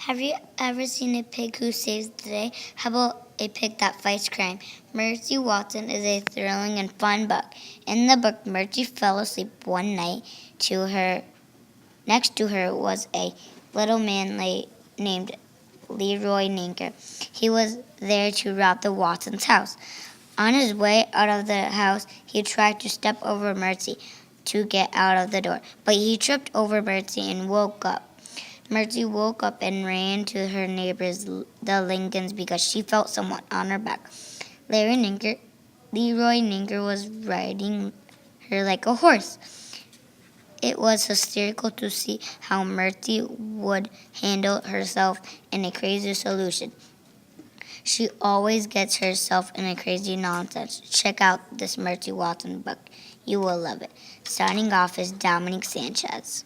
Have you ever seen a pig who saves the day? How about a pig that fights crime? Mercy Watson is a thrilling and fun book. In the book, Mercy fell asleep one night. Next to her was a little man named Leroy Ninker. He was there to rob the Watsons' house. On his way out of the house, he tried to step over Mercy to get out of the door, but he tripped over Mercy and woke up. Mercy woke up and ran to her neighbors, the Lincolns, because she felt someone on her back. Leroy Ninker was riding her like a horse. It was hysterical to see how Mercy would handle herself in a crazy solution. She always gets herself in a crazy nonsense. Check out this Mercy Watson book. You will love it. Signing off is Dominic Sanchez.